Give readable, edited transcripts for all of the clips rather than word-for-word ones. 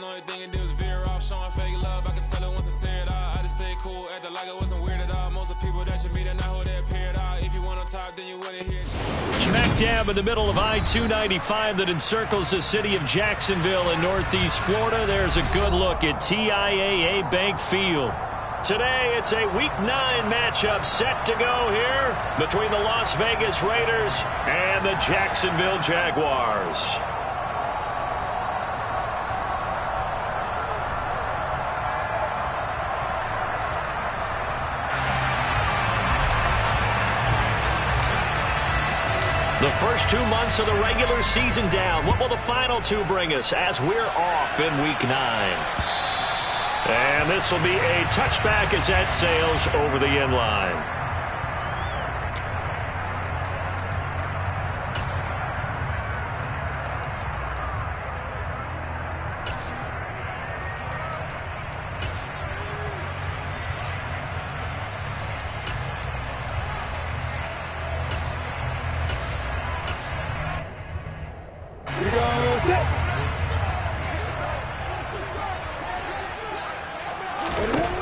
the only thing it did was veer off, showing fake love. I could tell it once I said it all. I just stayed cool, acted like it wasn't weird at all. Most of the people that you meet are not who they appear at all. If you want to talk, then you wouldn't hear shit. Smack dab in the middle of I-295 that encircles the city of Jacksonville in northeast Florida. There's a good look at TIAA Bank Field. Today, it's a Week 9 matchup set to go here between the Las Vegas Raiders and the Jacksonville Jaguars. The first 2 months of the regular season down. What will the final two bring us as we're off in Week 9? And this will be a touchback as that sails over the end line.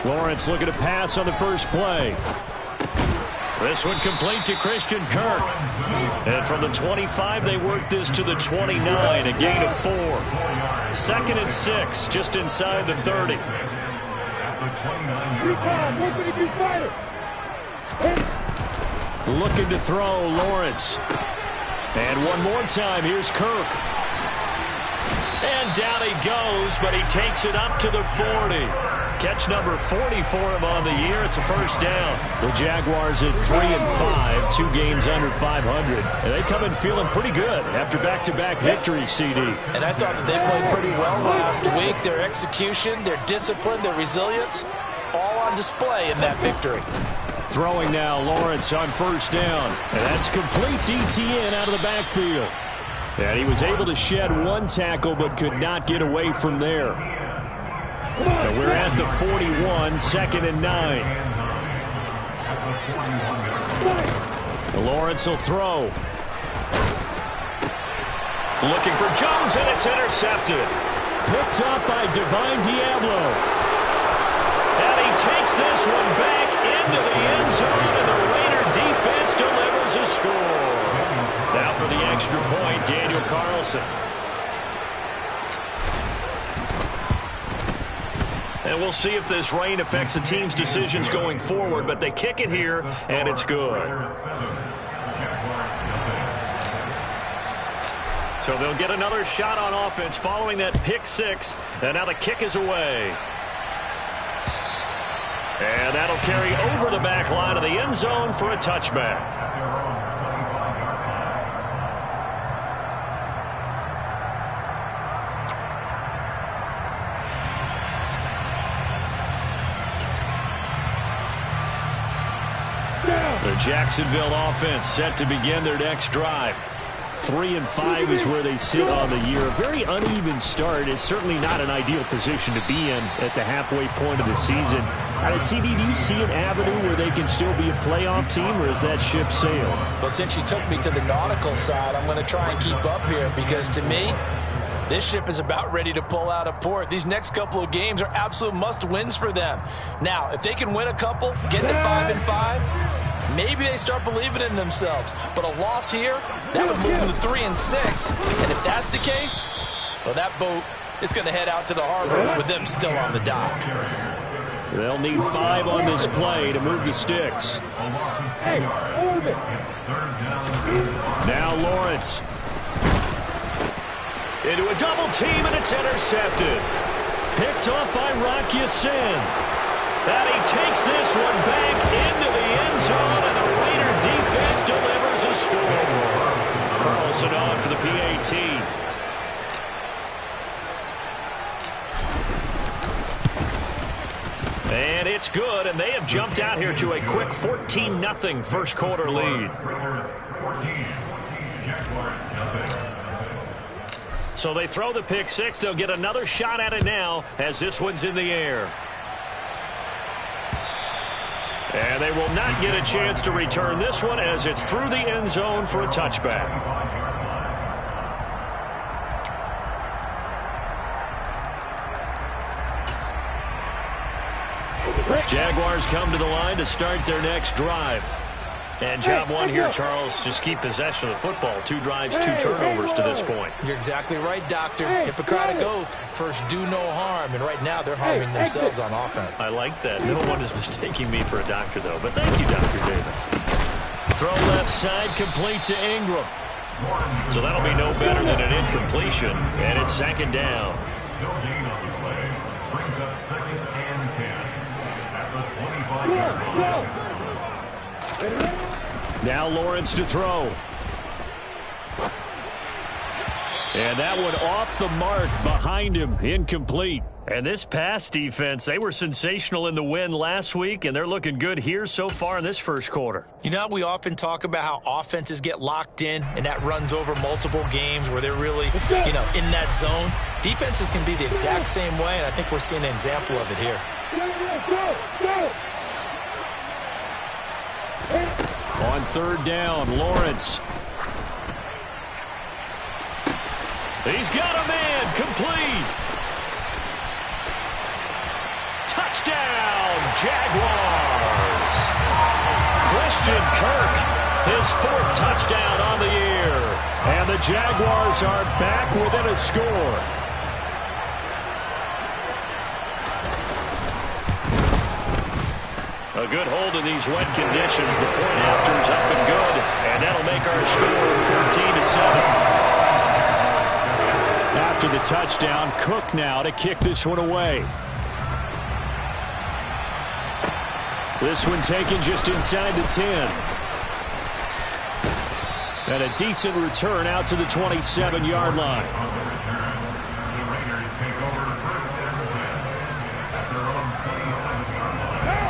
Lawrence looking to pass on the first play. This one complete to Christian Kirk. And from the 25, they work this to the 29, a gain of 4. 2nd and 6, just inside the 30. Looking to throw, Lawrence. And one more time, here's Kirk. And down he goes, but he takes it up to the 40. Catch number 40 for him on the year. It's a first down. The Jaguars at 3-5, 2 games under 500. And they come in feeling pretty good after back-to-back victories, CD. And I thought that they played pretty well last week. Their execution, their discipline, their resilience, all on display in that victory. Throwing now, Lawrence on first down. And that's complete to Etienne out of the backfield. And he was able to shed one tackle but could not get away from there. And we're at the 41, 2nd and 9. Lawrence will throw. Looking for Jones, and it's intercepted. Picked up by Divine Diablo. And he takes this one back into the end zone, and the Raider defense delivers a score. Now for the extra point, Daniel Carlson. And we'll see if this rain affects the team's decisions going forward, but they kick it here, and it's good. So they'll get another shot on offense following that pick 6, and now the kick is away. And that'll carry over the back line of the end zone for a touchback. The Jacksonville offense set to begin their next drive. 3-5 is where they sit on the year. A very uneven start is certainly not an ideal position to be in at the halfway point of the season. CD, do you see an avenue where they can still be a playoff team, or is that ship sailed? Well, since you took me to the nautical side, I'm going to try and keep up here because to me, this ship is about ready to pull out of port. These next couple of games are absolute must-wins for them. Now, if they can win a couple, get to 5-5, maybe they start believing in themselves. But a loss here, that would move them to 3-6. And if that's the case, well, that boat is going to head out to the harbor with them still on the dock. They'll need 5 on this play to move the sticks. Now Lawrence. Into a double team, and it's intercepted. Picked off by Rock Ya-Sin. And he takes this one back into the end zone, and the Raider defense delivers a score. Carlson on for the PAT. And it's good, and they have jumped out here to a quick 14-0 first quarter lead. So they throw the pick 6. They'll get another shot at it now as this one's in the air. And they will not get a chance to return this one as it's through the end zone for a touchback. Jaguars come to the line to start their next drive. And job one here, Charles, just keep possession of the football. 2 drives, 2 turnovers to this point. You're exactly right, Doctor. Hippocratic oath. First, do no harm. And right now, they're harming themselves on offense. I like that. No one is mistaking me for a doctor, though. But thank you, Dr. Davis. Throw left side, complete to Ingram. So that'll be no better than an incompletion. And it's second down. No gain on the play. Brings up 2nd and 10. At the 25-yard line. Now Lawrence to throw. And that one off the mark behind him, incomplete. And this pass defense, they were sensational in the win last week, and they're looking good here so far in this first quarter. You know, we often talk about how offenses get locked in, and that runs over multiple games where they're really, in that zone. Defenses can be the exact same way, and I think we're seeing an example of it here. On 3rd down, Lawrence. He's got a man, complete. Touchdown, Jaguars. Christian Kirk, his 4th touchdown on the year. And the Jaguars are back within a score. A good hold in these wet conditions. The point after is up and good. And that'll make our score 14-7. After the touchdown, Cook now to kick this one away. This one taken just inside the 10. And a decent return out to the 27-yard line.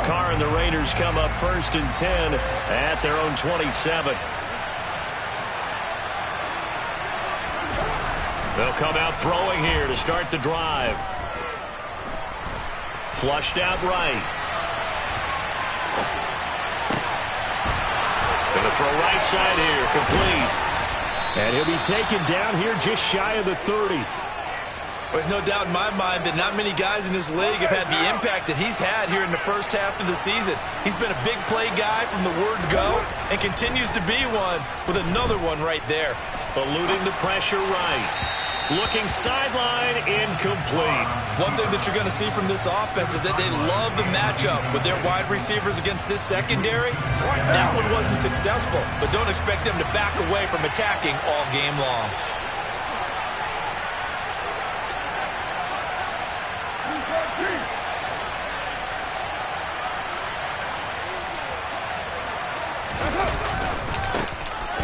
Carr and the Raiders come up 1st and 10 at their own 27. They'll come out throwing here to start the drive. Flushed out right. Going to throw right side here, complete. And he'll be taken down here just shy of the 30. There's no doubt in my mind that not many guys in this league have had the impact that he's had here in the first half of the season. He's been a big play guy from the word go and continues to be one with another one right there. Eluding the pressure right. Looking sideline, incomplete. One thing that you're going to see from this offense is that they love the matchup with their wide receivers against this secondary. That one wasn't successful, but don't expect them to back away from attacking all game long.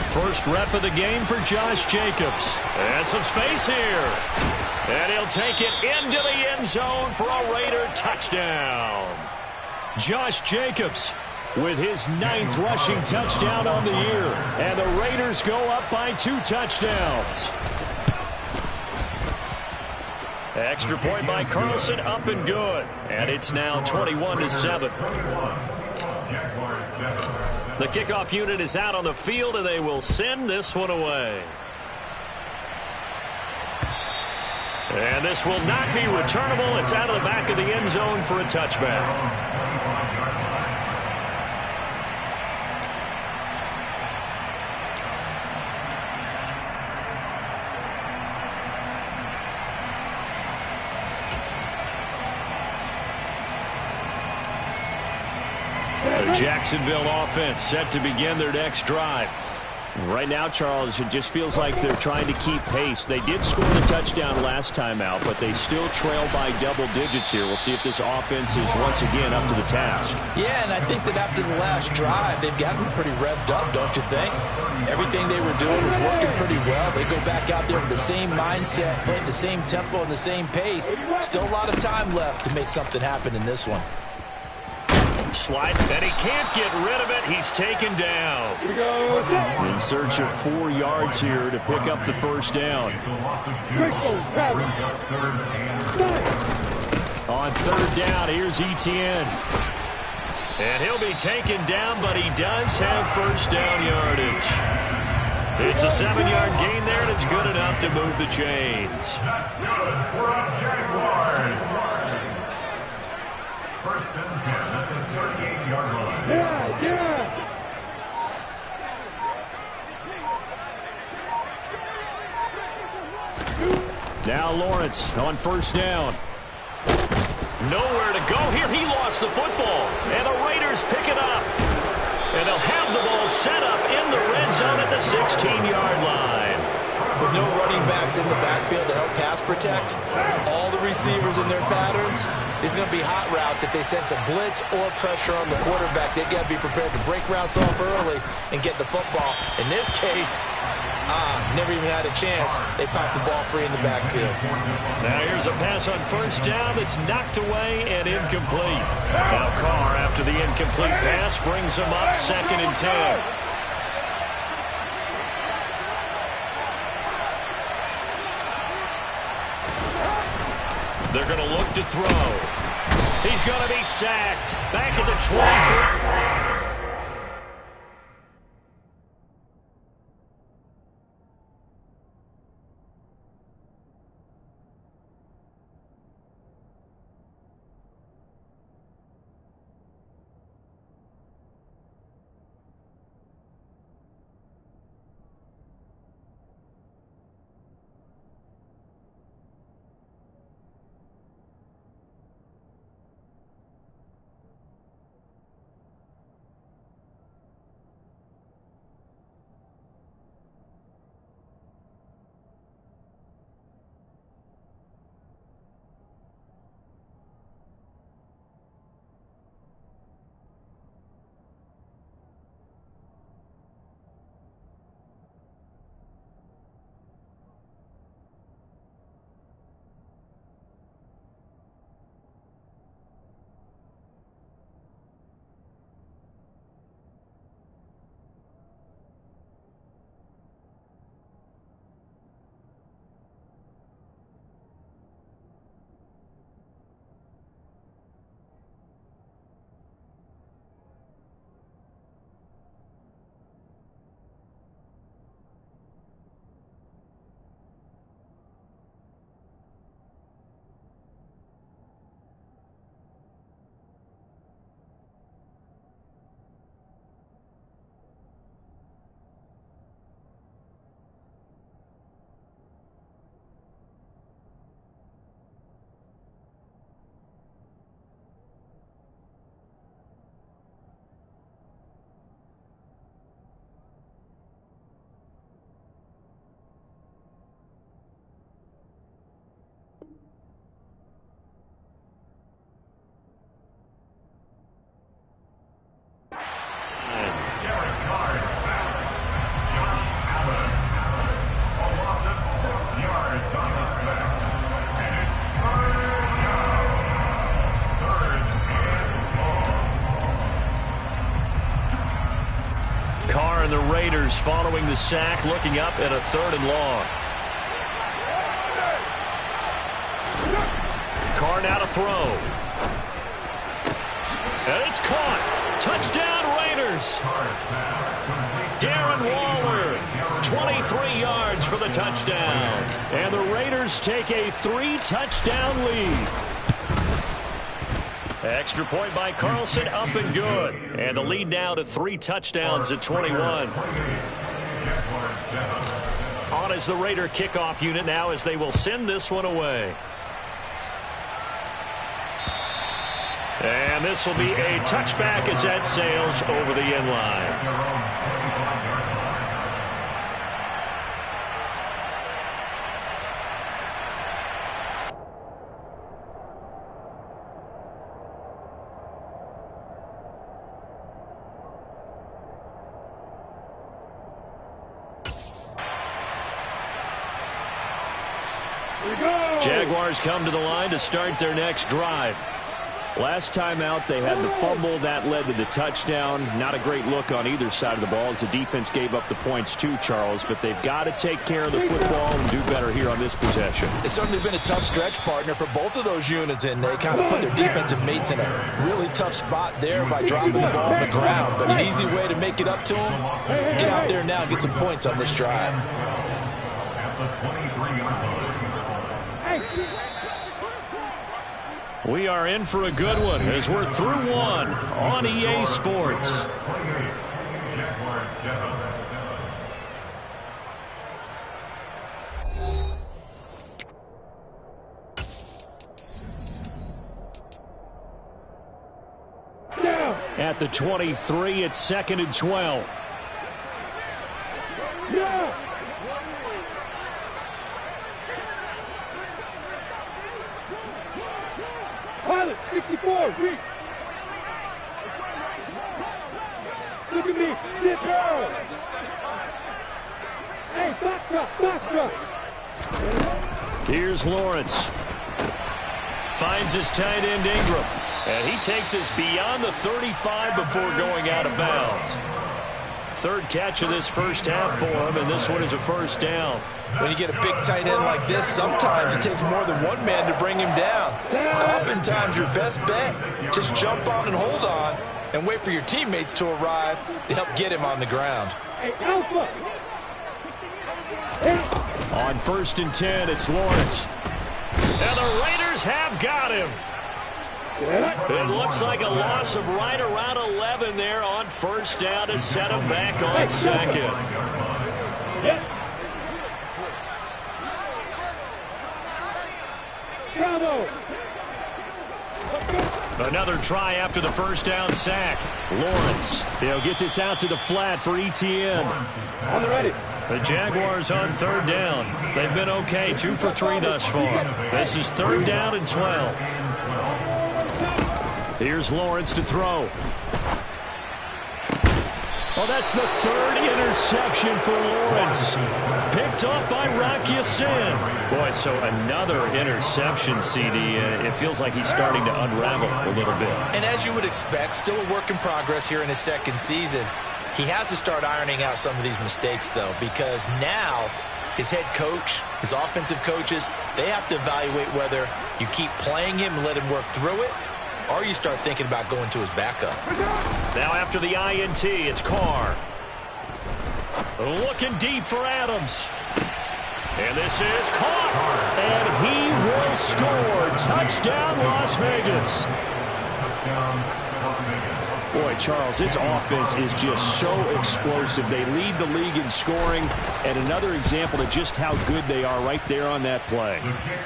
First rep of the game for Josh Jacobs. And some space here. And he'll take it into the end zone for a Raider touchdown. Josh Jacobs with his 9th rushing touchdown on the year. And the Raiders go up by 2 touchdowns. Extra point by Carlson, up and good. And it's now 21-7. The kickoff unit is out on the field, and they will send this one away. And this will not be returnable. It's out of the back of the end zone for a touchback. The Jacksonville offense set to begin their next drive. Right now, Charles, it just feels like they're trying to keep pace. They did score the touchdown last time out, but they still trail by double digits here. We'll see if this offense is once again up to the task. Yeah, and I think that after the last drive, they've gotten pretty revved up, don't you think? Everything they were doing was working pretty well. They go back out there with the same mindset, playing the same tempo and the same pace. Still a lot of time left to make something happen in this one. Slide, and he can't get rid of it. He's taken down. In search of 4 yards here to pick up the first down. On 3rd down, here's Etienne. And he'll be taken down, but he does have first down yardage. It's a 7-yard gain there, and it's good enough to move the chains. That's good for a Jaguars. 1st and 10. Lawrence on first down. Nowhere to go here. He lost the football. And the Raiders pick it up. And they'll have the ball set up in the red zone at the 16-yard line. With no running backs in the backfield to help pass protect, all the receivers in their patterns, these are going to be hot routes. If they sense a blitz or pressure on the quarterback, they've got to be prepared to break routes off early and get the football. In this case, never even had a chance. They popped the ball free in the backfield. Now here's a pass on first down that's knocked away and incomplete. Now Carr, after the incomplete pass, brings him up 2nd and 10. They're going to look to throw. He's going to be sacked. Back at the 23. And the Raiders following the sack, looking up at a 3rd and long. Carr now to throw. And it's caught. Touchdown Raiders. Darren Waller, 23 yards for the touchdown. And the Raiders take a 3-touchdown lead. Extra point by Carlson, up and good. And the lead now to 3 touchdowns at 21. On is the Raider kickoff unit now as they will send this one away. And this will be a touchback as that sails over the end line. Jaguars come to the line to start their next drive. Last time out, they had the fumble. That led to the touchdown. Not a great look on either side of the ball as the defense gave up the points too, Charles. But they've got to take care of the football and do better here on this possession. It's certainly been a tough stretch, partner, for both of those units, and they kind of put their defensive mates in a really tough spot there by dropping the ball on the ground. But an easy way to make it up to them, get out there now and get some points on this drive. At the 23-yard line. We are in for a good one as we're through one on EA Sports. Jaguars 7. At the 23, it's 2nd and 12. Yeah. Pilot, 64, reach. Look at me, sit down. Hey, Foxtrot. Here's Lawrence. Finds his tight end Ingram. And he takes us beyond the 35 before going out of bounds. Third catch of this first half for him, and this one is a first down. When you get a big tight end like this, sometimes it takes more than one man to bring him down. Oftentimes, your best bet, just jump on and hold on and wait for your teammates to arrive to help get him on the ground. Hey, Alpha. On 1st and 10, it's Lawrence. And the Raiders have got him. It looks like a loss of right around 11 there on first down to set him back on second. Bravo. Another try after the first down sack. Lawrence. He'll get this out to the flat for ETN. On the ready. The Jaguars on 3rd down. They've been okay, 2 for 3 thus far. This is 3rd down and 12. Here's Lawrence to throw. Oh, that's the 3rd interception for Lawrence. Picked off by Rock Ya-Sin. Boy, so another interception, CD. It feels like he's starting to unravel a little bit. And as you would expect, still a work in progress here in his second season. He has to start ironing out some of these mistakes, though, because now his head coach, his offensive coaches, they have to evaluate whether you keep playing him and let him work through it, or you start thinking about going to his backup. Now after the INT, it's Carr. Looking deep for Adams. And this is caught. And he will score. Touchdown, Las Vegas. Boy, Charles, this offense is just so explosive. They lead the league in scoring, and another example of just how good they are right there on that play.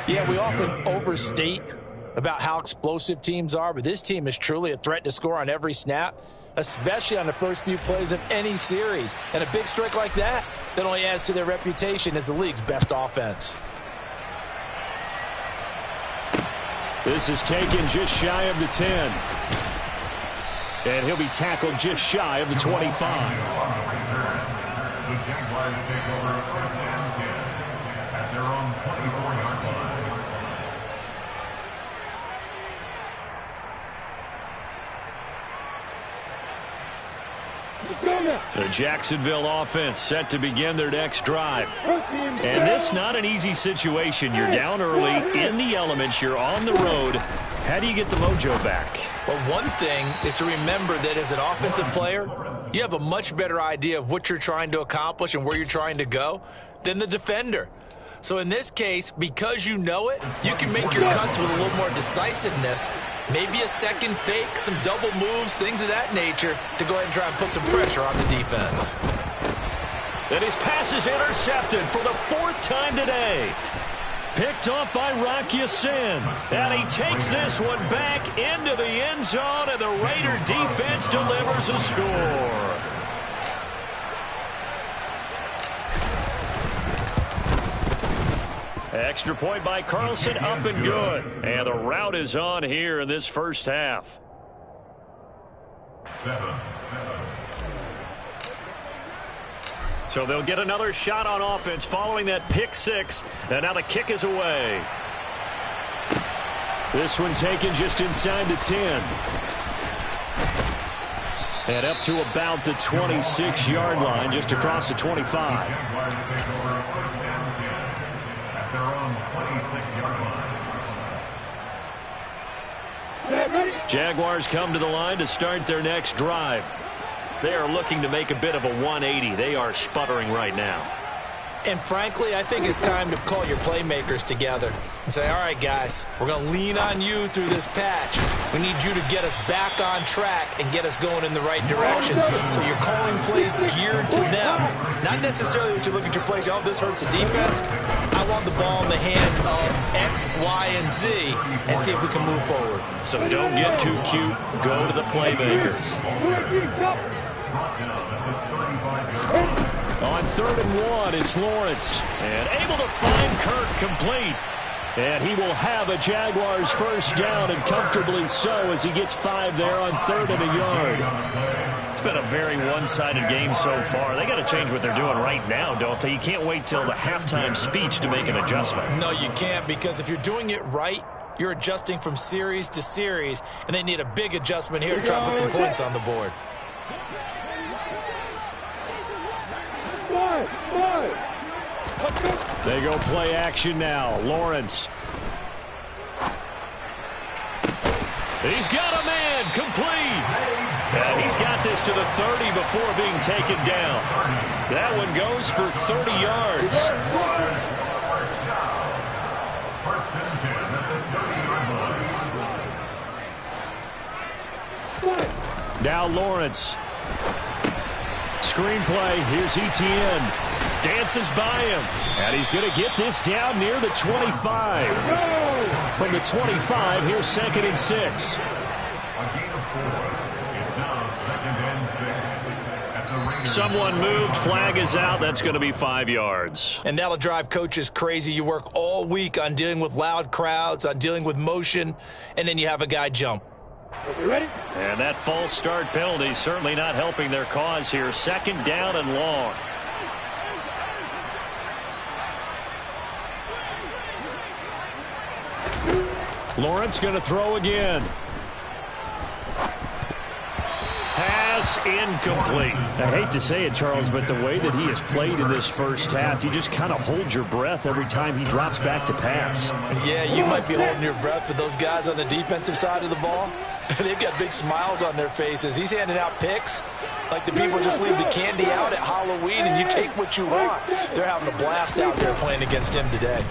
Yeah, we often overstate about how explosive teams are, but this team is truly a threat to score on every snap, especially on the first few plays of any series. And a big strike like that only adds to their reputation as the league's best offense. This is taken just shy of the 10. And he'll be tackled just shy of the 25. The Jaguars take over 1st and 10 at their own 24-yard line. The Jacksonville offense set to begin their next drive. And this not an easy situation. You're down early, in the elements, you're on the road. How do you get the mojo back? Well, one thing is to remember that as an offensive player, you have a much better idea of what you're trying to accomplish and where you're trying to go than the defender. So in this case, because you know it, you can make your cuts with a little more decisiveness, maybe a second fake, some double moves, things of that nature, to go ahead and try and put some pressure on the defense. And his pass is intercepted for the 4th time today. Picked off by Rock Ya-Sin. And he takes this one back into the end zone, and the Raider defense delivers a score. Extra point by Carlson, up and good. And the route is on here in this first half. 7. So they'll get another shot on offense following that pick 6. And now the kick is away. This one taken just inside the 10. And up to about the 26-yard line, just across the 25. Jaguars take over 1st and 10 at their own 26-yard line. Jaguars come to the line to start their next drive. They are looking to make a bit of a 180. They are sputtering right now. And frankly, I think it's time to call your playmakers together and say, all right, guys, we're going to lean on you through this patch. We need you to get us back on track and get us going in the right direction. So you're calling plays geared to them. Not necessarily what you look at your plays, oh, this hurts the defense. I want the ball in the hands of X, Y, and Z and see if we can move forward. So don't get too cute. Go to the playmakers. On 3rd and 1, it's Lawrence. And able to find Kirk complete. And he will have a Jaguars first down, and comfortably so, as he gets 5 there on 3rd and a yard. It's been a very one-sided game so far. They got to change what they're doing right now, don't they? You can't wait till the halftime speech to make an adjustment. No, you can't, because if you're doing it right, you're adjusting from series to series, and they need a big adjustment here to try and put some points on the board. They go play action now. Lawrence. He's got a man complete. And he's got this to the 30 before being taken down. That one goes for 30 yards. Now Lawrence. Screenplay. Here's Etienne. Dances by him. And he's going to get this down near the 25. From the 25, here's 2nd and 6. Someone moved. Flag is out. That's going to be 5 yards. And that'll drive coaches crazy. You work all week on dealing with loud crowds, on dealing with motion, and then you have a guy jump. Ready? And that false start penalty certainly not helping their cause here. 2nd down and long. Lawrence going to throw again. Pass incomplete. I hate to say it, Charles, but the way that he has played in this first half, you just kind of hold your breath every time he drops back to pass. Yeah, you might be holding your breath, but those guys on the defensive side of the ball, they've got big smiles on their faces. He's handing out picks like the people just leave the candy out at Halloween and you take what you want. They're having a blast out there playing against him today.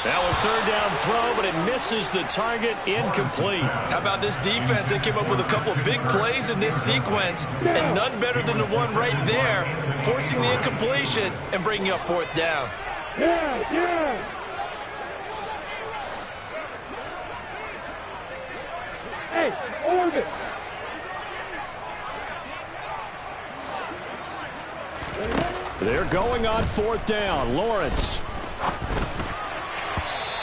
Now a 3rd down throw, but it misses the target. Incomplete. How about this defense? They came up with a couple of big plays in this sequence, and none better than the one right there, forcing the incompletion and bringing up 4th down. Yeah. Hey, orbit. They're going on 4th down. Lawrence.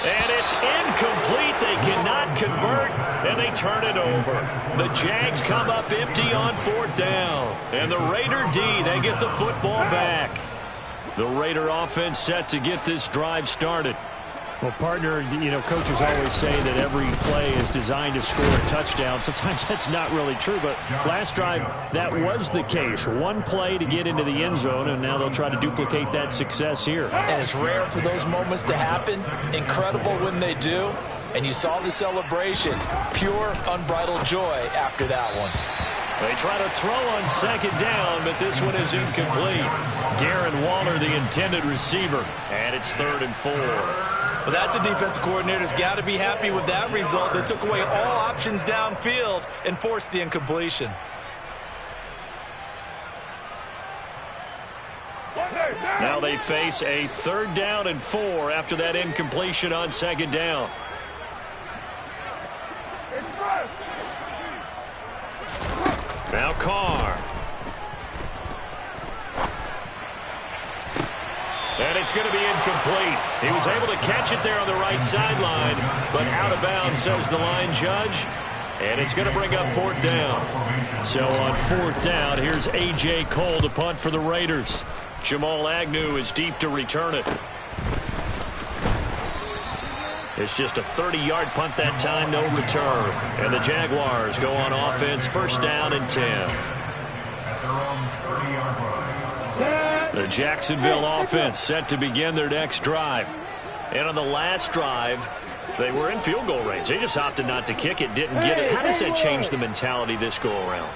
And it's incomplete. They cannot convert, and they turn it over. The Jags come up empty on 4th down. And the Raider D, they get the football back. The Raider offense set to get this drive started. Well, partner, you know, coaches always say that every play is designed to score a touchdown. Sometimes that's not really true, but last drive, that was the case. One play to get into the end zone, and now they'll try to duplicate that success here. And it's rare for those moments to happen. Incredible when they do. And you saw the celebration. Pure, unbridled joy after that one. They try to throw on 2nd down, but this one is incomplete. Darren Waller, the intended receiver, and it's 3rd and 4. Well, that's a defensive coordinator's got to be happy with that result. They took away all options downfield and forced the incompletion. Now they face a 3rd down and 4 after that incompletion on 2nd down. Now Carr. And it's going to be incomplete. He was able to catch it there on the right sideline, but out of bounds, says the line judge. And it's going to bring up 4th down. So on 4th down, here's A.J. Cole to punt for the Raiders. Jamal Agnew is deep to return it. It's just a 30-yard punt that time, no return. And the Jaguars go on offense, 1st down and 10. The Jacksonville offense set to begin their next drive. And on the last drive, they were in field goal range. They just opted not to kick it, didn't get it. How does that change the mentality this go-around?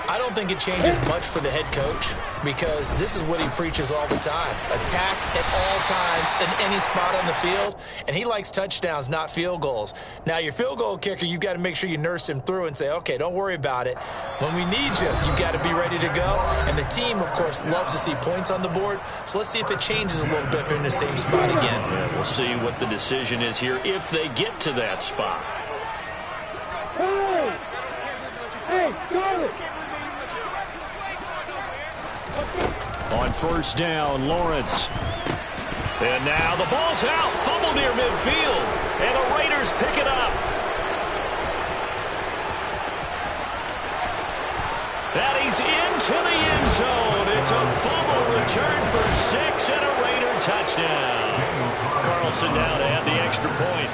I don't think it changes much for the head coach because this is what he preaches all the time. Attack at all times in any spot on the field, and he likes touchdowns, not field goals. Now, your field goal kicker, you've got to make sure you nurse him through and say, okay, don't worry about it. When we need you, you've got to be ready to go. And the team, of course, loves to see points on the board, so let's see if it changes a little bit if they're in the same spot again. Yeah, we'll see what the decision is here if they get to that spot. Hey, Charlie! On first down, Lawrence. And now the ball's out. Fumble near midfield. And the Raiders pick it up. And he's into the end zone. It's a fumble return for 6 and a Raider touchdown. Carlson now to add the extra point.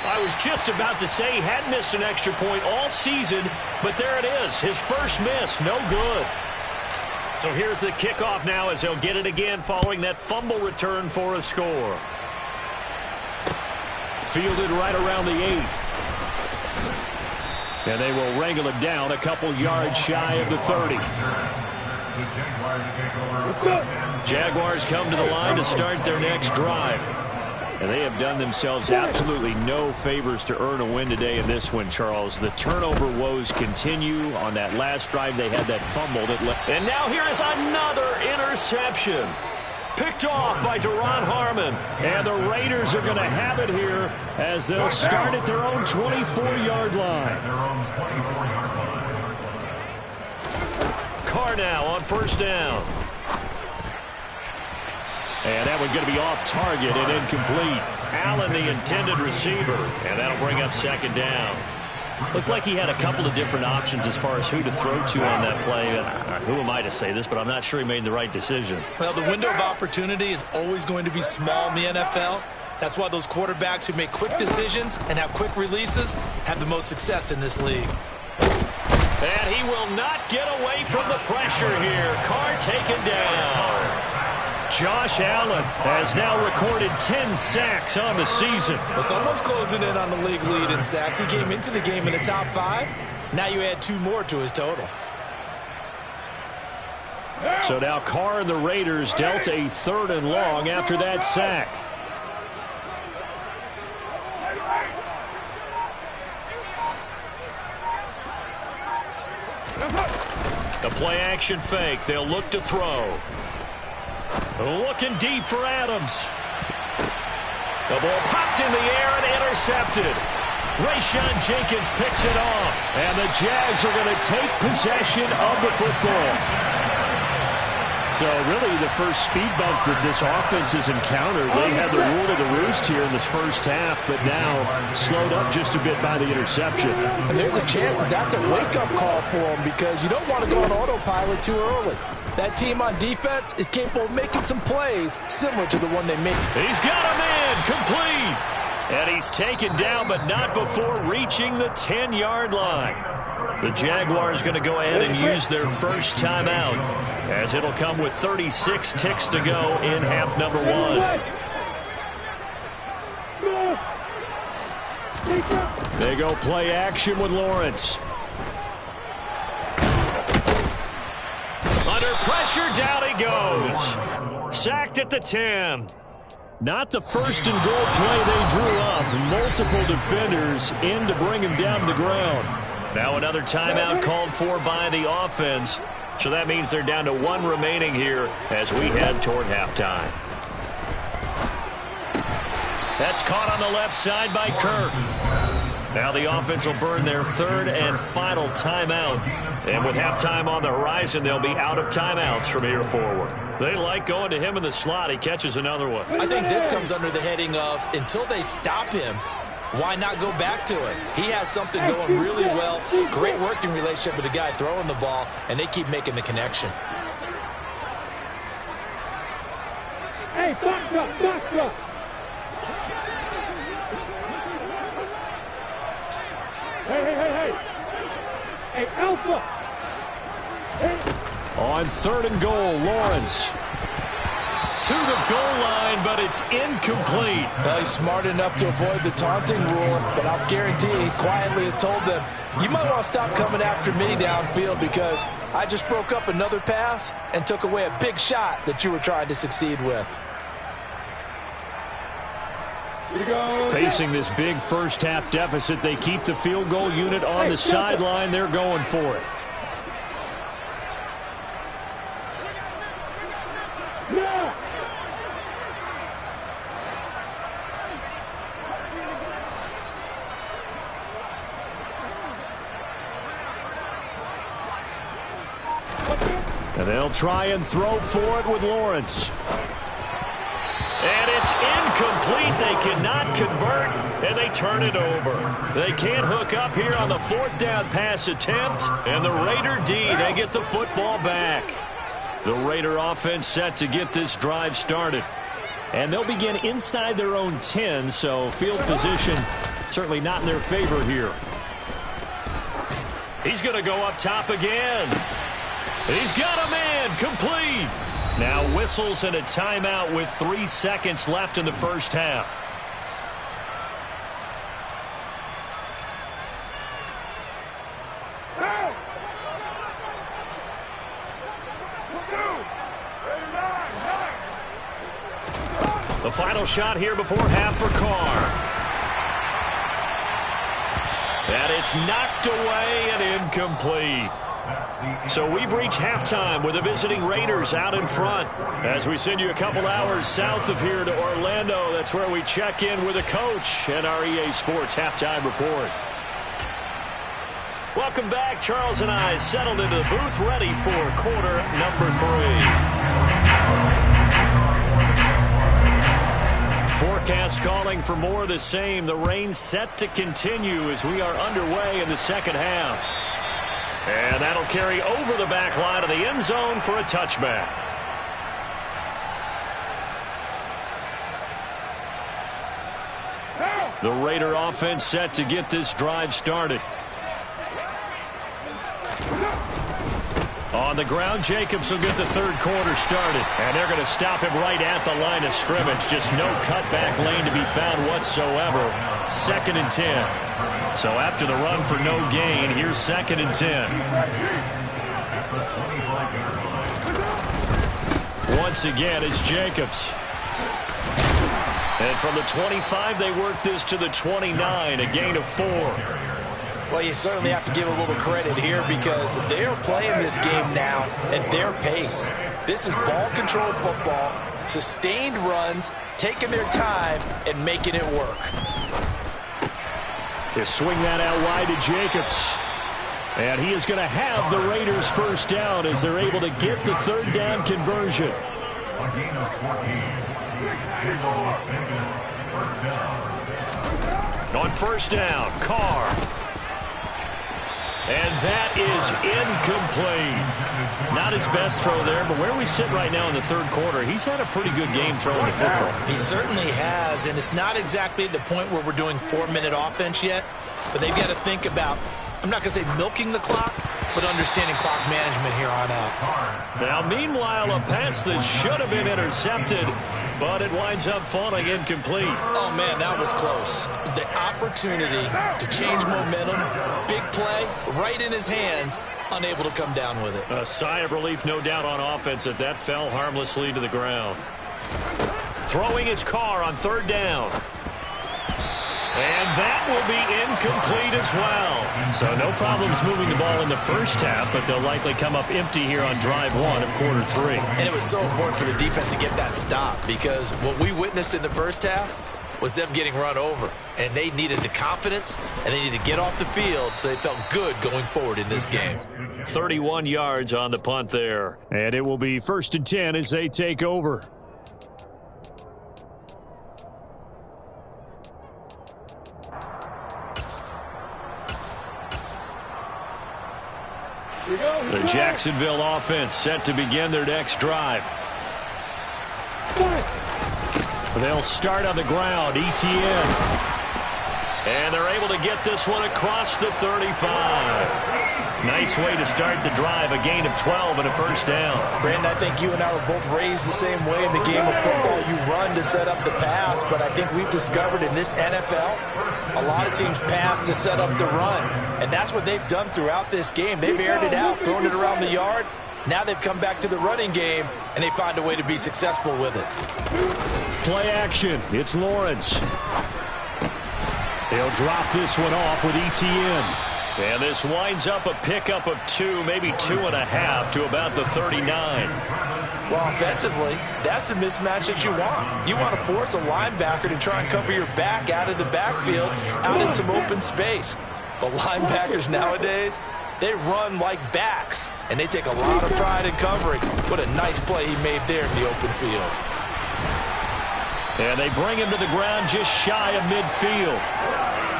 I was just about to say he hadn't missed an extra point all season, but there it is. His first miss, no good. So here's the kickoff now as they'll get it again following that fumble return for a score. Fielded right around the 8. And they will wrangle it down a couple yards shy of the 30. Jaguars come to the line to start their next drive. And they have done themselves absolutely no favors to earn a win today in this one, Charles. The turnover woes continue. On that last drive, they had that fumble. And now here is another interception. Picked off by Duron Harmon. And the Raiders are going to have it here as they'll start at their own 24-yard line. Carr now on first down. And that one going to be off target and incomplete. Allen, the intended receiver. And that'll bring up second down. Looked like he had a couple of different options as far as who to throw to on that play. Who am I to say this, but I'm not sure he made the right decision. Well, the window of opportunity is always going to be small in the NFL. That's why those quarterbacks who make quick decisions and have quick releases have the most success in this league. And he will not get away from the pressure here. Carr taken down. Josh Allen has now recorded 10 sacks on the season. Well, someone's closing in on the league lead in sacks. He came into the game in the top 5. Now you add 2 more to his total. So now Carr and the Raiders dealt a 3rd and long after that sack. The play action fake. They'll look to throw. Looking deep for Adams. The ball popped in the air and intercepted. Rayshon Jenkins picks it off. And the Jags are going to take possession of the football. So really the first speed bump that this offense has encountered. They had the rule of the roost here in this first half, but now slowed up just a bit by the interception. And there's a chance that that's a wake-up call for them because you don't want to go on autopilot too early. That team on defense is capable of making some plays similar to the one they made. He's got him in, complete. And he's taken down, but not before reaching the 10-yard line. The Jaguars going to go ahead and use their first timeout as it'll come with 36 ticks to go in half number 1. They go play action with Lawrence. Under pressure, down he goes. Sacked at the 10. Not the first and goal play they drew up. Multiple defenders in to bring him down to the ground. Now another timeout called for by the offense. So that means they're down to 1 remaining here as we head toward halftime. That's caught on the left side by Kirk. Now the offense will burn their 3rd and final timeout. And with halftime on the horizon, they'll be out of timeouts from here forward. They like going to him in the slot. He catches another one. I think this comes under the heading of until they stop him, why not go back to it? He has something going really well. Great working relationship with the guy throwing the ball, and they keep making the connection. Hey, box up, box up. Hey. Hey, Alpha. Hey. On 3rd and goal, Lawrence. To the goal line. line, but it's incomplete. Well, he's smart enough to avoid the taunting rule, but I'll guarantee he quietly has told them, you might want to stop coming after me downfield because I just broke up another pass and took away a big shot that you were trying to succeed with. Facing this big first-half deficit, they keep the field goal unit on the sideline. They're going for it. And they'll try and throw for it with Lawrence. And it's incomplete. They cannot convert, and they turn it over. They can't hook up here on the fourth down pass attempt, and the Raider D, they get the football back. The Raider offense set to get this drive started. And they'll begin inside their own 10, so field position certainly not in their favor here. He's going to go up top again. He's got a man, complete. Now whistles and a timeout with 3 seconds left in the first half. The final shot here before half for Carr. And it's knocked away and incomplete. So we've reached halftime with the visiting Raiders out in front. As we send you a couple hours south of here to Orlando, that's where we check in with the coach and our EA Sports halftime report. Welcome back. Charles and I settled into the booth ready for quarter number 3. Forecast calling for more of the same. The rain set to continue as we are underway in the second half. And that'll carry over the back line of the end zone for a touchback. The Raider offense set to get this drive started. On the ground, Jacobs will get the third quarter started. And they're going to stop him right at the line of scrimmage. Just no cutback lane to be found whatsoever. 2nd and 10. So after the run for no gain, here's 2nd and 10. Once again, it's Jacobs. And from the 25, they work this to the 29, a gain of 4. Well, you certainly have to give a little credit here because they are playing this game now at their pace. This is ball control football, sustained runs, taking their time and making it work. They swing that out wide to Jacobs. And he is going to have the Raiders first down as they're able to get the third down conversion. A gain of 14. Las Vegas, first down. On first down, Carr. And that is incomplete. Not his best throw there, but where we sit right now in the third quarter, he's had a pretty good game throwing the football. He certainly has, and it's not exactly at the point where we're doing 4-minute offense yet, but they've got to think about, I'm not going to say milking the clock, but understanding clock management here on out. Now, meanwhile, a pass that should have been intercepted, but it winds up falling incomplete. Oh, man, that was close. The opportunity to change momentum, big play, right in his hands, unable to come down with it. A sigh of relief, no doubt, on offense that fell harmlessly to the ground. Throwing his Carr on third down. And that will be incomplete as well. So no problems moving the ball in the first half, but they'll likely come up empty here on drive 1 of quarter 3. And it was so important for the defense to get that stop because what we witnessed in the first half was them getting run over. And they needed the confidence, and they needed to get off the field so they felt good going forward in this game. 31 yards on the punt there. And it will be 1st and 10 as they take over. The Jacksonville offense set to begin their next drive. They'll start on the ground, ETN. And they're able to get this one across the 35. Nice way to start the drive, a gain of 12 and a first down. Brandon, I think you and I were both raised the same way in the game of football. You run to set up the pass, but I think we've discovered in this NFL, a lot of teams pass to set up the run. And that's what they've done throughout this game. They've aired it out, thrown it around the yard. Now they've come back to the running game, and they find a way to be successful with it. Play action. It's Lawrence. He'll drop this one off with ETN. And this winds up a pickup of 2, maybe 2.5 to about the 39. Well, offensively, that's the mismatch that you want. You want to force a linebacker to try and cover your back out of the backfield, out in some open space. But linebackers nowadays, they run like backs, and they take a lot of pride in covering. What a nice play he made there in the open field. And they bring him to the ground just shy of midfield.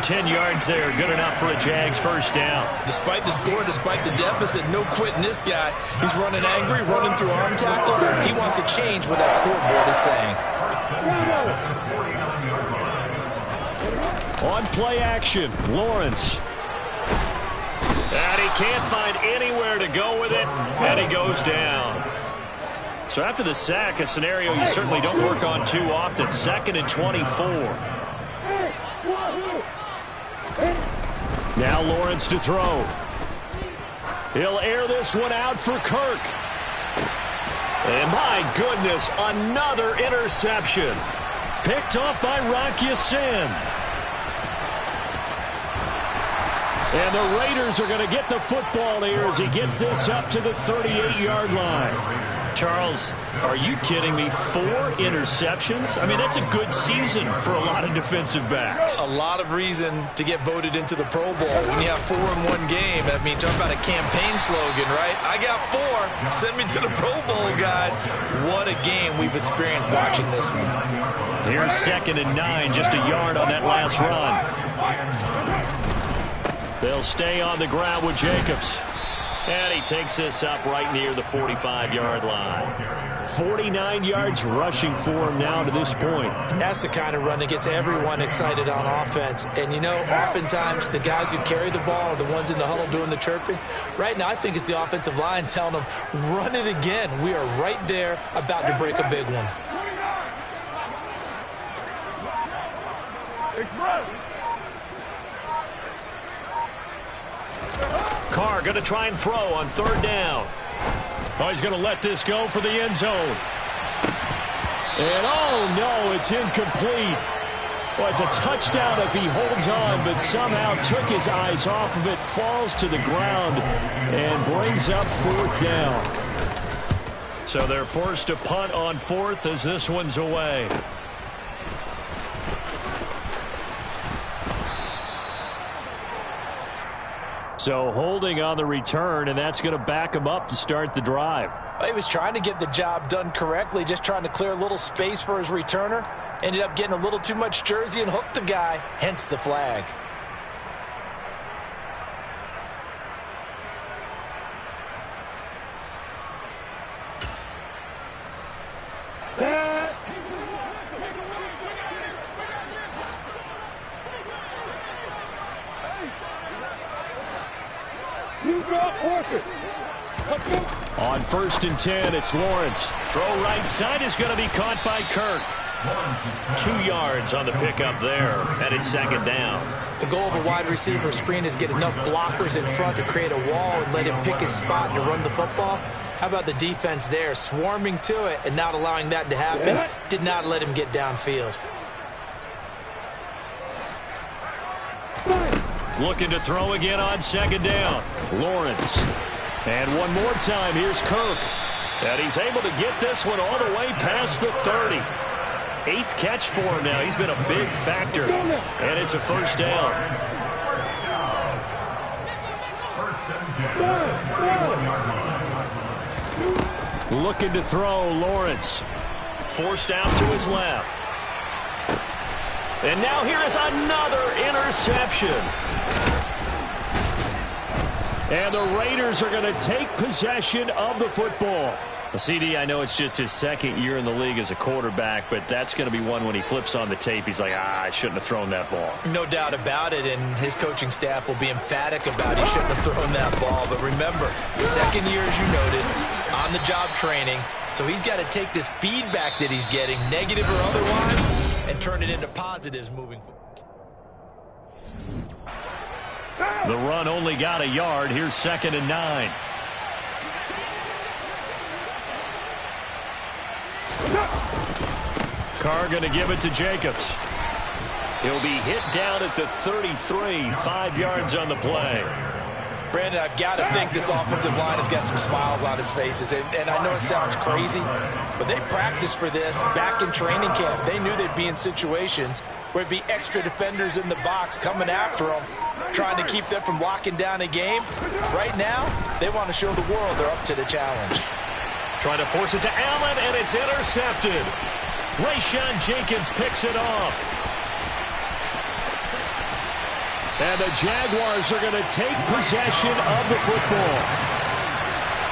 10 yards there, good enough for a Jags first down. Despite the score, despite the deficit, no quitting this guy. He's running angry, running through arm tackles. He wants to change what that scoreboard is saying. On play action, Lawrence. And he can't find anywhere to go with it, and he goes down. So after the sack, a scenario you certainly don't work on too often. 2nd and 24. Now Lawrence to throw. He'll air this one out for Kirk. And my goodness, another interception. Picked off by Rocky Sin. And the Raiders are going to get the football here as he gets this up to the 38-yard line. Charles, are you kidding me? 4 interceptions? I mean, that's a good season for a lot of defensive backs. A lot of reason to get voted into the Pro Bowl. When you have 4 in one game, that means talk about a campaign slogan, right? I got 4. Send me to the Pro Bowl, guys. What a game we've experienced watching this one. Here's 2nd and 9, just a yard on that last run. They'll stay on the ground with Jacobs. And he takes this up right near the 45-yard line. 49 yards rushing for him now to this point. And that's the kind of run that gets everyone excited on offense. And, you know, oftentimes the guys who carry the ball are the ones in the huddle doing the chirping. Right now, I think it's the offensive line telling them, run it again. We are right there about to break a big one. Carr going to try and throw on 3rd down. Oh, he's going to let this go for the end zone. And, oh, no, it's incomplete. Well, it's a touchdown if he holds on, but somehow took his eyes off of it, falls to the ground, and brings up 4th down. So they're forced to punt on 4th as this one's away. So holding on the return, and that's going to back him up to start the drive. He was trying to get the job done correctly, just trying to clear a little space for his returner. Ended up getting a little too much jersey and hooked the guy, hence the flag. On 1st and 10, it's Lawrence. Throw right side is going to be caught by Kirk. 2 yards on the pickup there, and it's 2nd down. The goal of a wide receiver screen is get enough blockers in front to create a wall and let him pick his spot to run the football. How about the defense there, swarming to it and not allowing that to happen? Did not let him get downfield. Looking to throw again on 2nd down. Lawrence. And one more time, here's Kirk. And he's able to get this one all the way past the 30. 8th catch for him now. He's been a big factor. And it's a first down. Looking to throw, Lawrence. Forced out to his left. And now here is another interception. And the Raiders are going to take possession of the football. CD, I know it's just his second year in the league as a quarterback, but that's going to be one when he flips on the tape, he's like, I shouldn't have thrown that ball. No doubt about it, and his coaching staff will be emphatic about he shouldn't have thrown that ball. But remember, second year, as you noted, on-the-job training, so he's got to take this feedback that he's getting, negative or otherwise, and turn it into positives moving forward. The run only got a yard. Here's 2nd and 9. Carr going to give it to Jacobs. He'll be hit down at the 33, 5 yards on the play. Brandon, I've got to think this offensive line has got some smiles on its faces. And I know it sounds crazy, but they practiced for this back in training camp. They knew they'd be in situations where it'd be extra defenders in the box coming after them, trying to keep them from locking down a game. Right now, they want to show the world they're up to the challenge. Trying to force it to Allen, and it's intercepted. Rayshawn Jenkins picks it off. And the Jaguars are going to take possession of the football.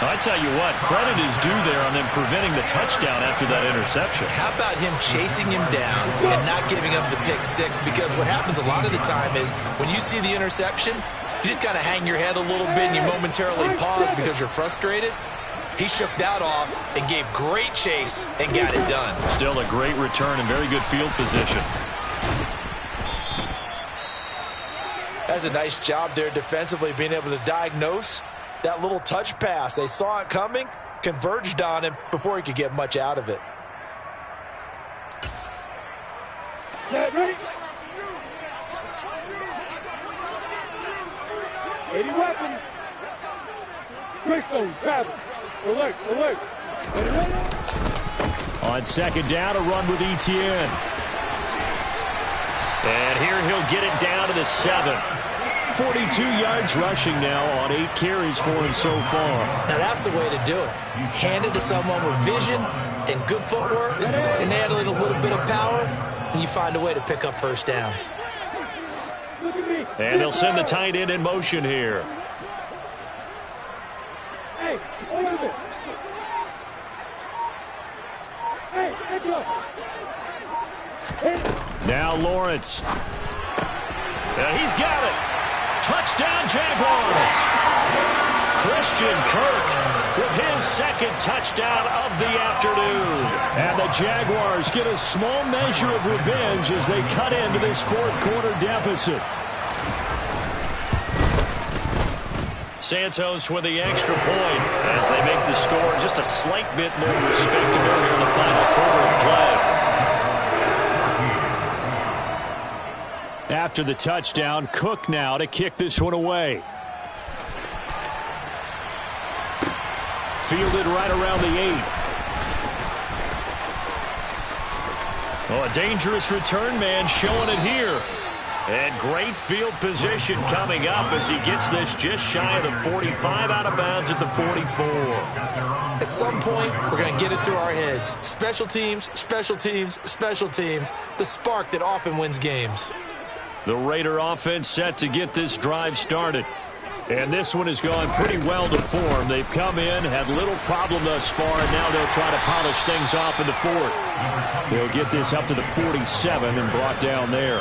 I tell you what, credit is due there on them preventing the touchdown after that interception. How about him chasing him down and not giving up the pick six? Because what happens a lot of the time is when you see the interception, you just kind of hang your head a little bit and you momentarily pause because you're frustrated. He shook that off and gave great chase and got it done. Still a great return and very good field position. That's a nice job there defensively, being able to diagnose that little touch pass. They saw it coming, converged on him before he could get much out of it. Ready? 80 weapons. Crystal, travel. Alert, alert. Ready? On 2nd down, a run with Etienne. And here he'll get it down to the 7. 42 yards rushing now on 8 carries for him so far. Now that's the way to do it. Hand it to someone with vision and good footwork, and add a little bit of power, and you find a way to pick up first downs. And they'll send the tight end in motion here. Hey, hold on a bit. Hey, let's go. Now Lawrence. And he's got it. Touchdown Jaguars. Christian Kirk with his 2nd touchdown of the afternoon. And the Jaguars get a small measure of revenge as they cut into this 4th quarter deficit. Santos with the extra point as they make the score just a slight bit more respectable here in the final quarter of play. After the touchdown, Cook now to kick this one away. Fielded right around the 8. Oh, a dangerous return man showing it here. And great field position coming up as he gets this just shy of the 45, out of bounds at the 44. At some point, we're going to get it through our heads. Special teams, special teams, special teams. The spark that often wins games. The Raider offense set to get this drive started. And this one has gone pretty well to form. They've come in, had little problem thus far, and now they'll try to polish things off in the 4th. They'll get this up to the 47 and brought down there.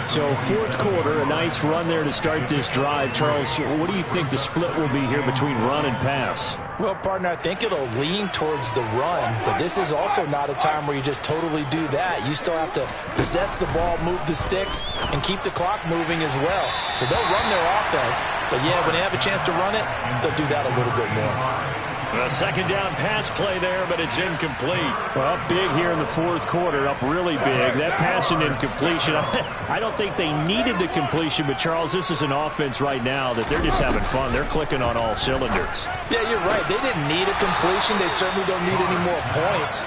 So 4th quarter, a nice run there to start this drive. Charles, what do you think the split will be here between run and pass? Well, partner, I think it'll lean towards the run, but this is also not a time where you just totally do that. You still have to possess the ball, move the sticks, and keep the clock moving as well. So they'll run their offense, but yeah, when they have a chance to run it, they'll do that a little bit more. A 2nd down pass play there, but it's incomplete. Well, up big here in the 4th quarter, up really big. That pass and incompletion, I don't think they needed the completion, but Charles, this is an offense right now that they're just having fun. They're clicking on all cylinders. Yeah, you're right. They didn't need a completion. They certainly don't need any more points.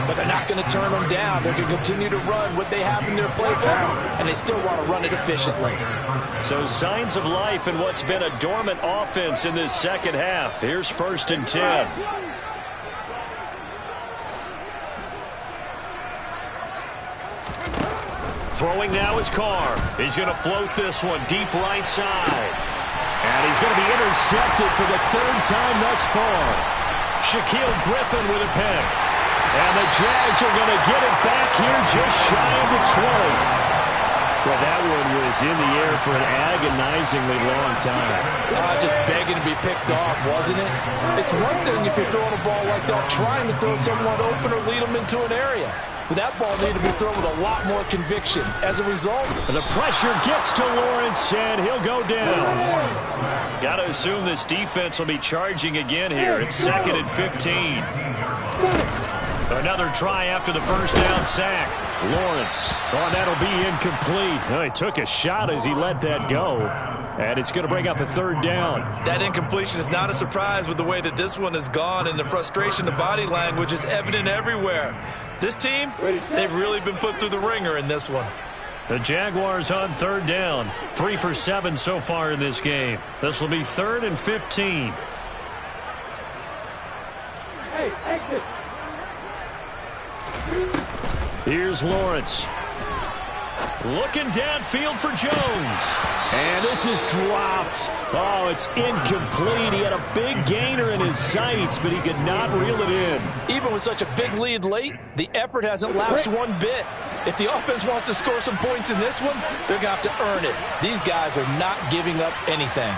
But they're not going to turn them down. They're going to continue to run what they have in their playbook, and they still want to run it efficiently. So signs of life in what's been a dormant offense in this 2nd half. Here's 1st and 10. Throwing now is Carr. He's going to float this one deep right side. And he's going to be intercepted for the 3rd time thus far. Shaquille Griffin with a pick. And the Jags are going to get it back here just shy of the 20. Well, that one was in the air for an agonizingly long time. Just begging to be picked off, wasn't it? It's one thing if you're throwing a ball like that, trying to throw someone open or lead them into an area. But that ball needed to be thrown with a lot more conviction. As a result, the pressure gets to Lawrence, and he'll go down. Got to assume this defense will be charging again here. It's 2nd and 15. Another try after the first down sack. Lawrence. Oh, that'll be incomplete. Oh, he took a shot as he let that go. And it's going to bring up a 3rd down. that incompletion is not a surprise with the way that this one has gone, and the frustration, the body language is evident everywhere. This team, they've really been put through the ringer in this one. The Jaguars on 3rd down. 3 for 7 so far in this game. This will be 3rd and 15. Hey, exit. Here's Lawrence. Looking downfield for Jones. And this is dropped. Oh, it's incomplete. He had a big gainer in his sights, but he could not reel it in. Even with such a big lead late, the effort hasn't lapsed one bit. If the offense wants to score some points in this one, they're going to have to earn it. These guys are not giving up anything.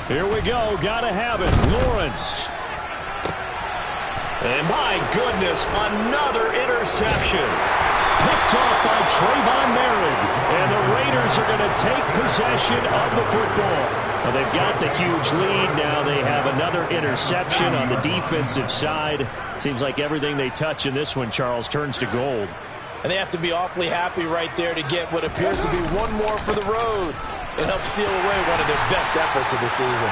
Here we go. Got to have it. Lawrence. And my goodness, another interception. Picked off by Trayvon Merritt. And the Raiders are going to take possession of the football. Well, they've got the huge lead. Now they have another interception on the defensive side. Seems like everything they touch in this one, Charles, turns to gold. And they have to be awfully happy right there to get what appears to be one more for the road and help seal away one of their best efforts of the season.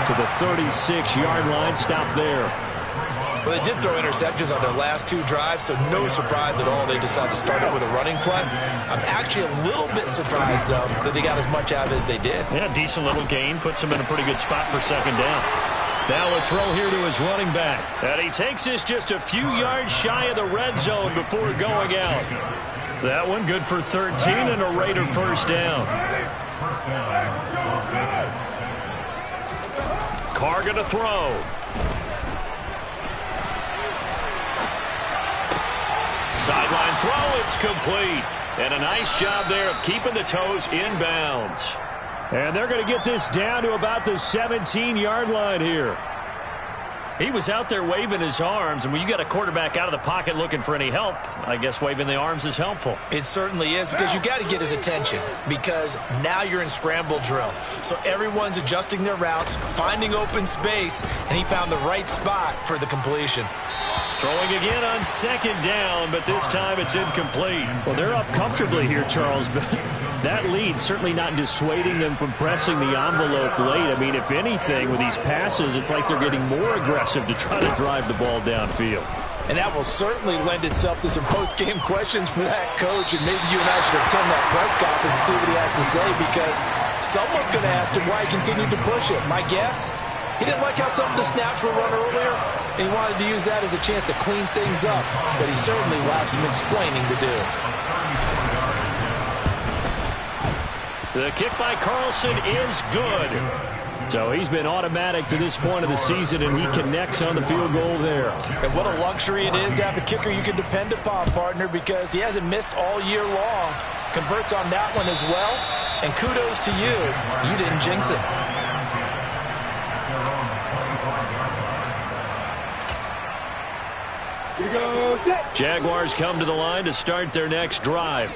To the 36-yard line. Stop there. Well, they did throw interceptions on their last 2 drives, so no surprise at all they decided to start it with a running play. I'm actually a little bit surprised, though, that they got as much out of it as they did. Yeah, decent little gain. Puts them in a pretty good spot for 2nd down. Now a throw here to his running back. And he takes this just a few yards shy of the red zone before going out. That one good for 13 and a Raider first down. Carr going to throw. Sideline throw, it's complete. And a nice job there of keeping the toes in bounds. And they're going to get this down to about the 17-yard line here. He was out there waving his arms, and when you got a quarterback out of the pocket looking for any help, I guess waving the arms is helpful. It certainly is, because you got to get his attention, because now you're in scramble drill. So everyone's adjusting their routes, finding open space, and he found the right spot for the completion. Throwing again on 2nd down, but this time it's incomplete. Well, they're up comfortably here, Charles, but that lead certainly not dissuading them from pressing the envelope late. I mean, if anything, with these passes, it's like they're getting more aggressive to try to drive the ball downfield. And that will certainly lend itself to some post-game questions for that coach, and maybe you and I should attend that press conference and see what he has to say, because someone's going to ask him why he continued to push it. My guess, he didn't like how some of the snaps were run earlier, and he wanted to use that as a chance to clean things up, but he certainly will have some explaining to do. The kick by Carlson is good. So he's been automatic to this point of the season, and he connects on the field goal there. And what a luxury it is to have a kicker you can depend upon, partner, because he hasn't missed all year long. Converts on that one as well, and kudos to you. You didn't jinx it. Jaguars come to the line to start their next drive.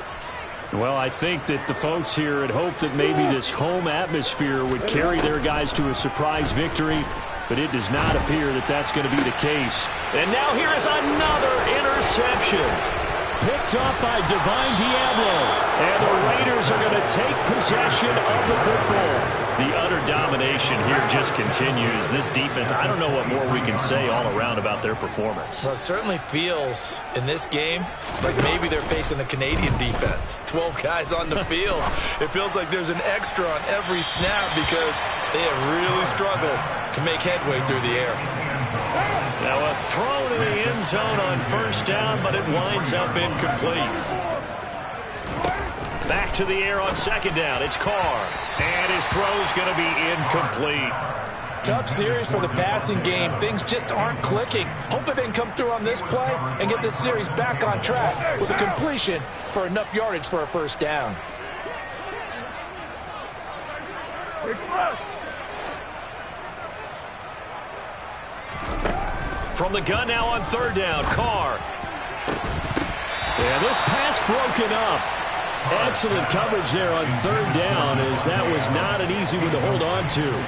Well, I think that the folks here had hoped that maybe this home atmosphere would carry their guys to a surprise victory, but it does not appear that that's going to be the case. And now here is another interception. Picked off by Divine Diablo. And the Raiders are going to take possession of the football. The utter domination here just continues. This defense, I don't know what more we can say all around about their performance. Well, it certainly feels in this game like maybe they're facing a Canadian defense. 12 guys on the field. It feels like there's an extra on every snap because they have really struggled to make headway through the air. Now a throw to the end zone on first down, but it winds up incomplete. Back to the air on second down. It's Carr. And his throw's going to be incomplete. Tough series for the passing game. Things just aren't clicking. Hoping they can come through on this play and get this series back on track with a completion for enough yardage for a first down. From the gun now on third down, Carr. And this pass broken up. Excellent coverage there on third down, as that was not an easy one to hold on to. Daniel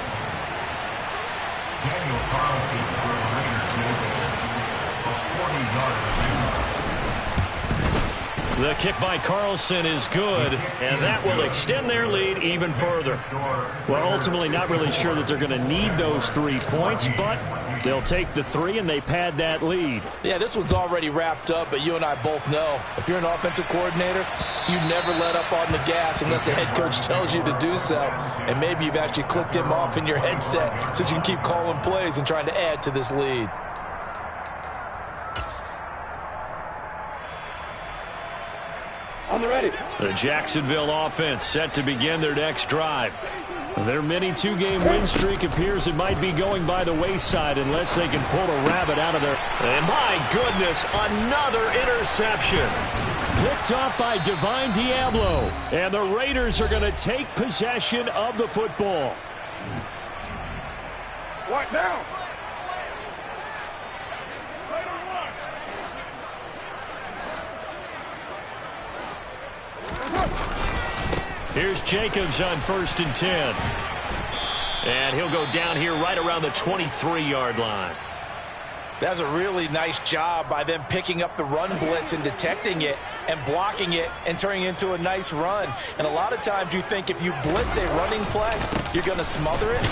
Carlson for the Raiders a 40-yard save. The kick by Carlson is good, and that will extend their lead even further. Well, ultimately not really sure that they're going to need those 3 points, but they'll take the 3 and they pad that lead. Yeah, this one's already wrapped up, but you and I both know if you're an offensive coordinator, you never let up on the gas unless the head coach tells you to do so. And maybe you've actually clicked him off in your headset so you can keep calling plays and trying to add to this lead. I'm ready. The Jacksonville offense set to begin their next drive. Their mini 2-game win streak appears it might be going by the wayside unless they can pull a rabbit out of there. And my goodness, another interception. Picked off by Divine Diablo. And the Raiders are going to take possession of the football. What now? Here's Jacobs on 1st and 10. And he'll go down here right around the 23-yard line. That's a really nice job by them picking up the run blitz and detecting it and blocking it and turning it into a nice run. And a lot of times you think if you blitz a running play, you're going to smother it.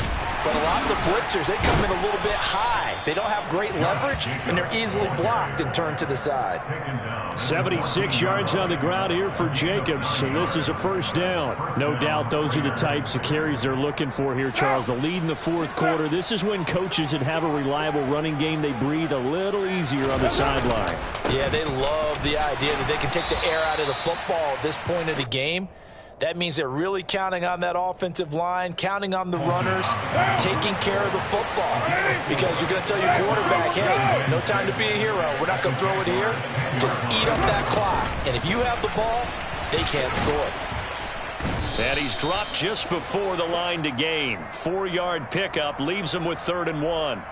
But a lot of the blitzers, they come in a little bit high. They don't have great leverage, and they're easily blocked and turned to the side. 76 yards on the ground here for Jacobs, and this is a first down. No doubt those are the types of carries they're looking for here, Charles. The lead in the fourth quarter. This is when coaches that have a reliable running game, they breathe a little easier on the sideline. Yeah, they love the idea that they can take the air out of the football at this point of the game. That means they're really counting on that offensive line, counting on the runners, taking care of the football. Because you're going to tell your quarterback, hey, no time to be a hero. We're not going to throw it here. Just eat up that clock. And if you have the ball, they can't score. And he's dropped just before the line to gain. 4-yard pickup leaves him with 3rd and 1.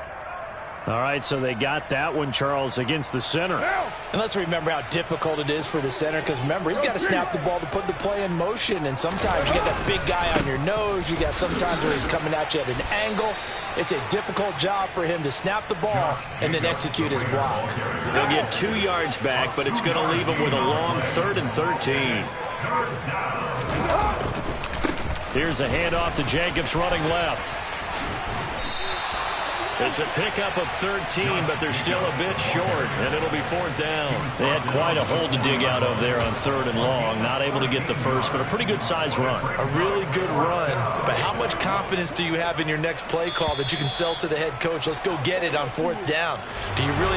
All right, so they got that one, Charles, against the center. And let's remember how difficult it is for the center, because remember, he's got to snap the ball to put the play in motion, and sometimes you get that big guy on your nose. You got sometimes where he's coming at you at an angle. It's a difficult job for him to snap the ball and then execute his block. They'll get 2 yards back, but it's going to leave him with a long 3rd and 13. Here's a handoff to Jacobs running left. It's a pickup of 13, but they're still a bit short, and it'll be 4th down. They had quite a hole to dig out of there on 3rd and long. Not able to get the first, but a pretty good-sized run. A really good run, but how much confidence do you have in your next play call that you can sell to the head coach? Let's go get it on 4th down. Do you really